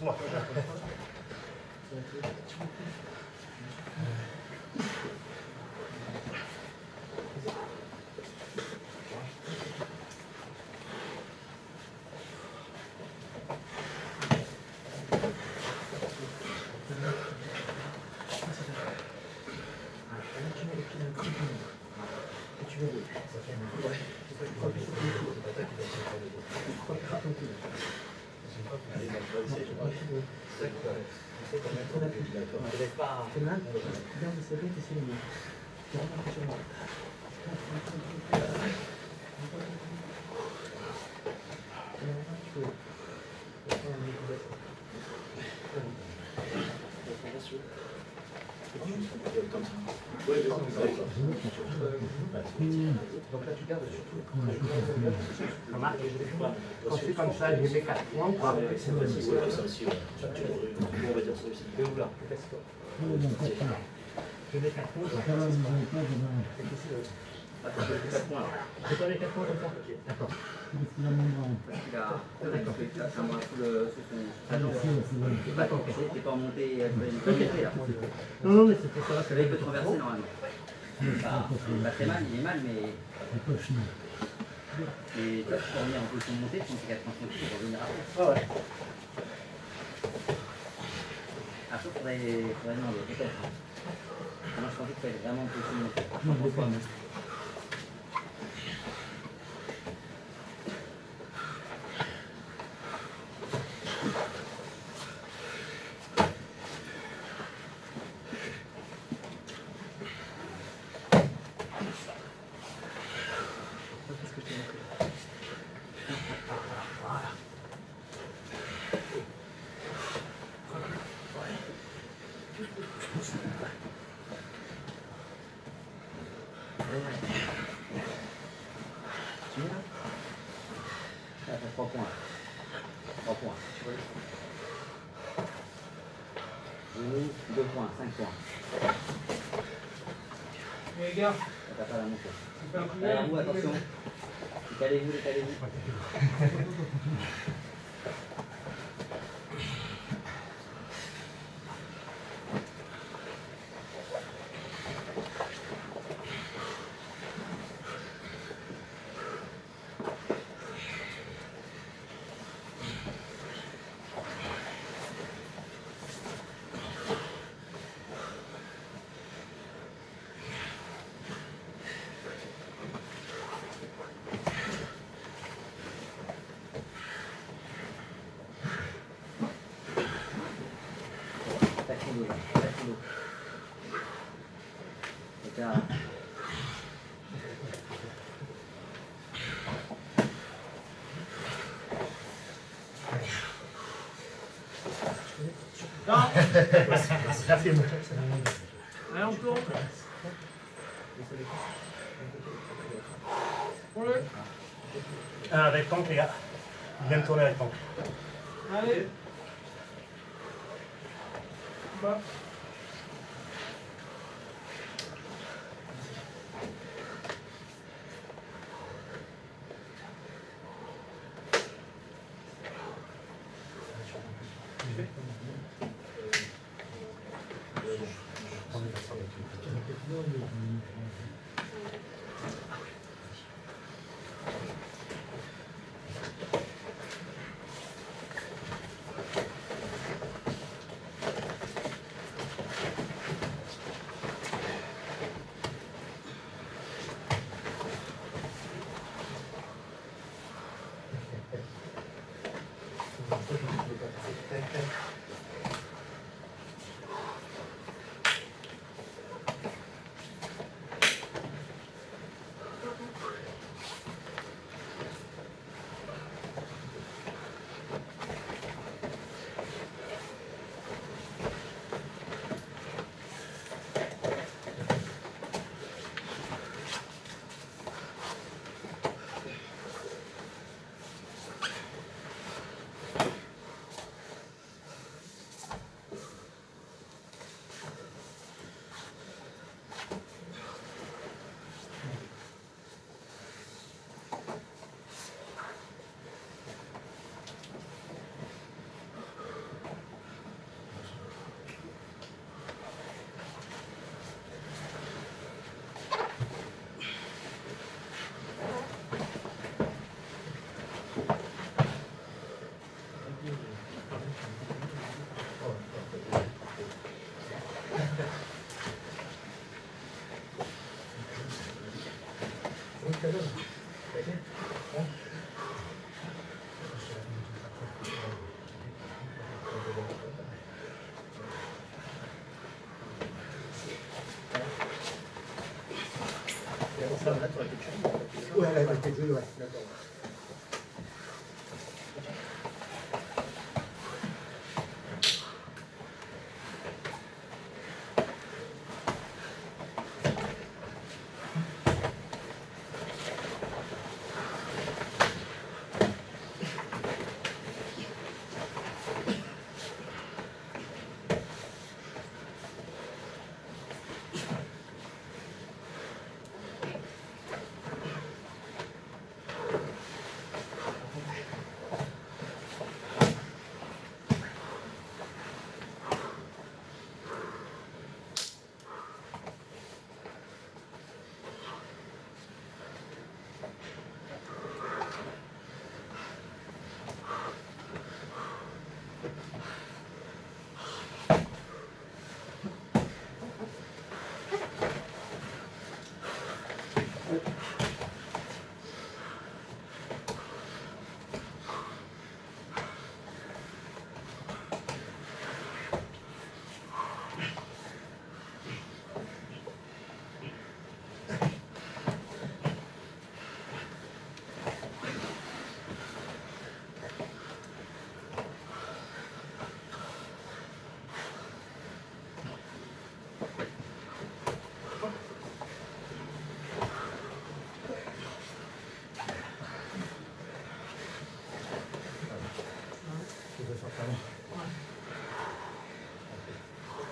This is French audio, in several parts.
pousse-moi. Donc là tu gardes surtout. Remarque, quand c'est comme ça, je mets 4 points. C'est facile, ouais, ça aussi, ouais. On va dire ça aussi. Et où là? Je mets 4 points. C'est pas les 4 points comme ça? D'accord. Parce qu'il a un bras sous son talon. T'es pas remonté, Non, non, mais c'est pour ça. il peut traverser normalement. Pas très mal, il est mal, mais. Et toi, tu peux revenir en position de montée, tu montes 4 points pour revenir après. Ah ouais. Après, faudrait demander, peut-être. Moi, je pensais qu'il fallait vraiment en position de montée. Non, pas. Ça fait 3 points. 3 points. 2 points, 5 points. Les gars, T'as pas la montée. c'est pas un coup Allez, vous, attention. Décalez-vous, décalez-vous. La firme. allez, on tourne. Avec Tonk, les gars. Il vient de tourner avec Tonk. Allez. Bas. là, tu aurais quelque chose. Ouais, là, quelque chose, ouais. D'accord.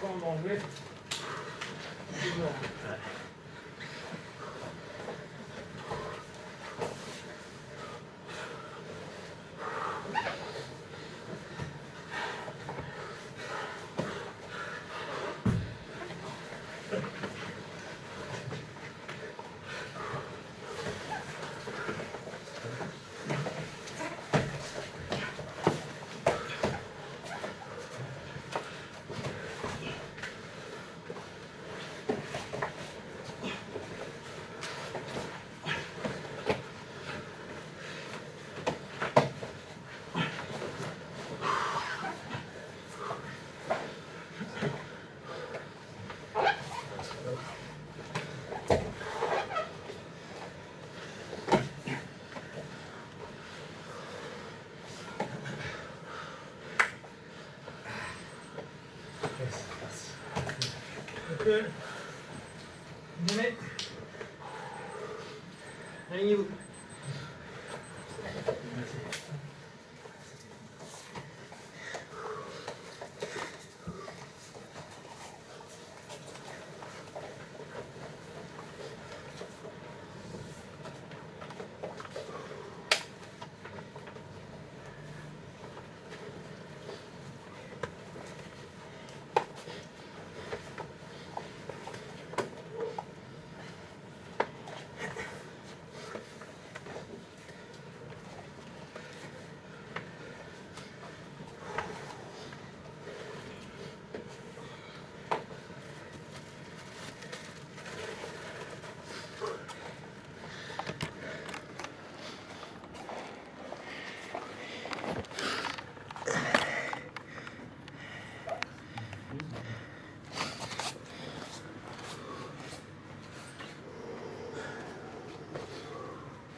Pas en anglais. Donc, venez. Alignez-vous.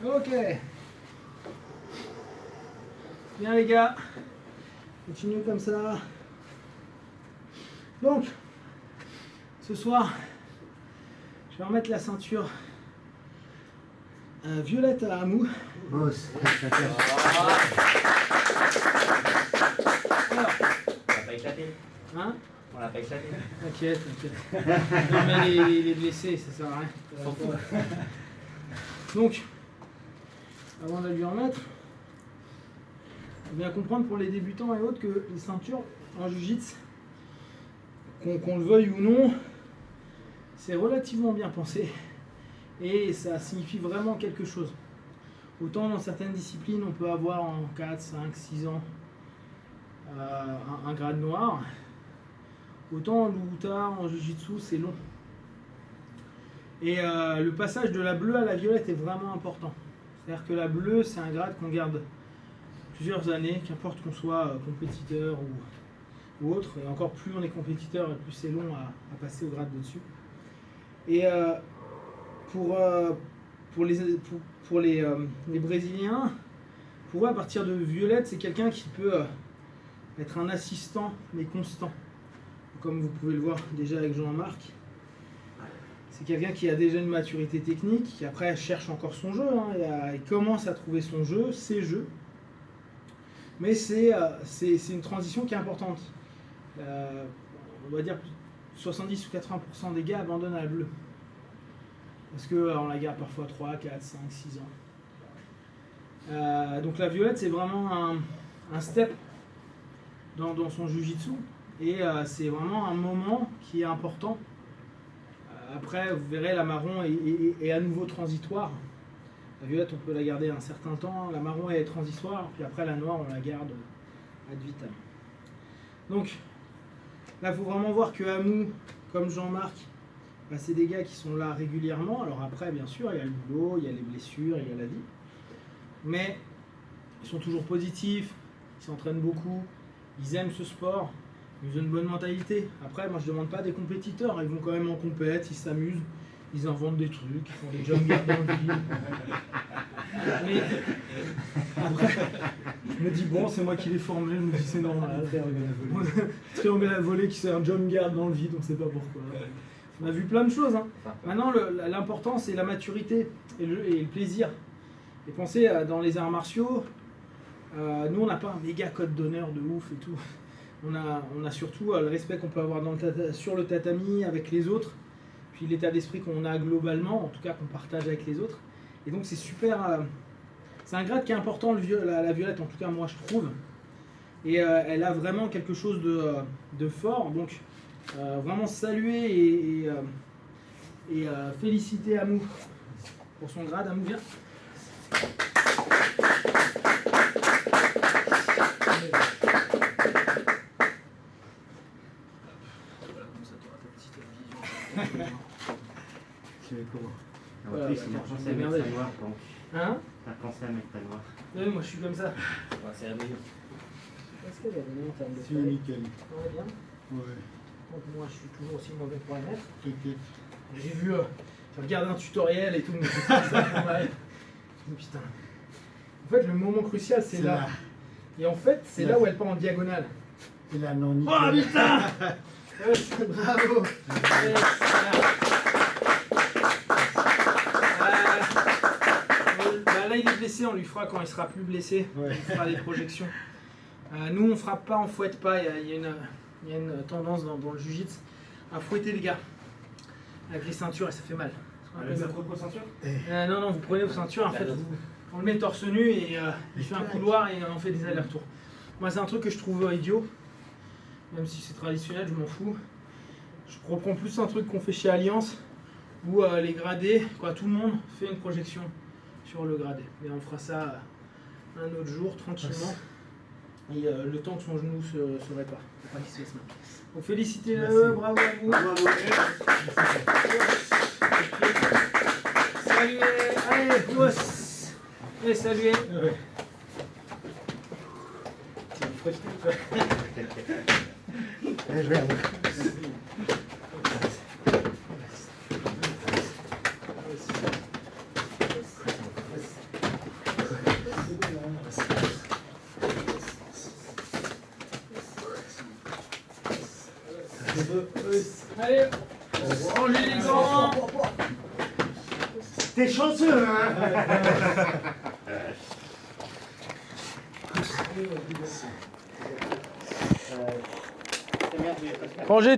Ok. Bien les gars. Continuez comme ça. Donc, ce soir, je vais remettre la ceinture violette à Amou. Boss. Alors, On l'a pas éclaté. hein? On l'a pas éclaté. T'inquiète, t'inquiète. Non mais les blessés, ça sert à rien. On s'en fout. Donc, avant de lui remettre, il faut bien comprendre pour les débutants et autres que les ceintures en jiu-jitsu, qu'on le veuille ou non, c'est relativement bien pensé et ça signifie vraiment quelque chose. Autant dans certaines disciplines, on peut avoir en 4, 5, 6 ans un grade noir, autant en Luta, en jiu-jitsu, c'est long. Et le passage de la bleue à la violette est vraiment important. C'est-à-dire que la bleue, c'est un grade qu'on garde plusieurs années, qu'importe qu'on soit compétiteur ou autre. Et encore plus on est compétiteur, et plus c'est long à passer au grade de dessus. Et pour pour les Brésiliens, pour eux, à partir de violette, c'est quelqu'un qui peut être un assistant, mais constant. Comme vous pouvez le voir déjà avec Jean-Marc. C'est quelqu'un qui a déjà une maturité technique, qui après cherche encore son jeu, hein, il commence à trouver son jeu, ses jeux. Mais c'est une transition qui est importante. On va dire 70 ou 80% des gars abandonnent à la bleue. Parce qu'on la garde parfois 3, 4, 5, 6 ans. Donc la violette, c'est vraiment un step dans son jujitsu. Et c'est vraiment un moment qui est important. Après, vous verrez, la marron est à nouveau transitoire. La violette, on peut la garder un certain temps. La marron est transitoire. Puis après, la noire, on la garde ad vitam. Donc, là, il faut vraiment voir que Amou, comme Jean-Marc, bah, c'est des gars qui sont là régulièrement. Alors après, bien sûr, il y a le boulot, il y a les blessures, il y a la vie. Mais ils sont toujours positifs, ils s'entraînent beaucoup, ils aiment ce sport, ils ont une bonne mentalité. Après, moi, je ne demande pas des compétiteurs, ils vont quand même en compète, ils s'amusent, ils inventent des trucs, ils font des jump guards dans le vide. Mais après, je me dis, bon, c'est moi qui l'ai formé, je me dis, c'est normal. Triangle à voler qui c'est un jump guard dans le vide, on ne sait pas pourquoi. On a vu plein de choses. Hein. Maintenant, l'important, c'est la maturité et le plaisir. Et pensez, dans les arts martiaux, nous, on n'a pas un méga code d'honneur de ouf et tout. On a surtout le respect qu'on peut avoir sur le tatami avec les autres, puis l'état d'esprit qu'on a globalement, en tout cas qu'on partage avec les autres. Et donc, c'est super... c'est un grade qui est important, la violette, en tout cas, moi, je trouve. Et elle a vraiment quelque chose de fort. Donc, vraiment saluer et féliciter Amou pour son grade. Amou, viens. En plus, il a pensé à mettre ça noir, donc. Hein? T'as pensé à mettre ta noire. Oui, moi je suis comme ça. Ouais, c'est la meilleure. Est-ce qu'elle est bien en termes de C'est taille? nickel. Ouais, bien. Ouais, Donc moi je suis toujours aussi mauvais pour la mettre. t'inquiète. J'ai vu, j'ai regardé un tutoriel et tout, mais c'est ça, ça fait mal. Oh, putain. En fait, le moment crucial, c'est là. Et en fait, c'est là où elle part en diagonale. C'est la non nickel. Oh putain! Bravo! Yes, bah là, il est blessé, on lui fera quand il sera plus blessé. Ouais. On fera des projections. Nous, on frappe pas, on fouette pas. Il y a une tendance dans le jiu-jitsu à fouetter les gars avec les ceintures et ça fait mal. Non, vous prenez vos ceintures, en fait, on le met torse nu et il fait un couloir et on fait des allers-retours. Moi, c'est un truc que je trouve idiot, même si c'est traditionnel, je m'en fous. Je reprends plus un truc qu'on fait chez Alliance où les gradés, quoi, tout le monde fait une projection sur le gradé. Mais on fera ça un autre jour, tranquillement. Et le temps que son genou se répare. Faut pas qu'il se laisse mal. Donc félicitez-le, bravo à vous. Bravo. Saluez, allez, boss. Et saluez. Ouais. Je vais avoir. Allez, rangez les gants. T'es chanceux, hein? Rangez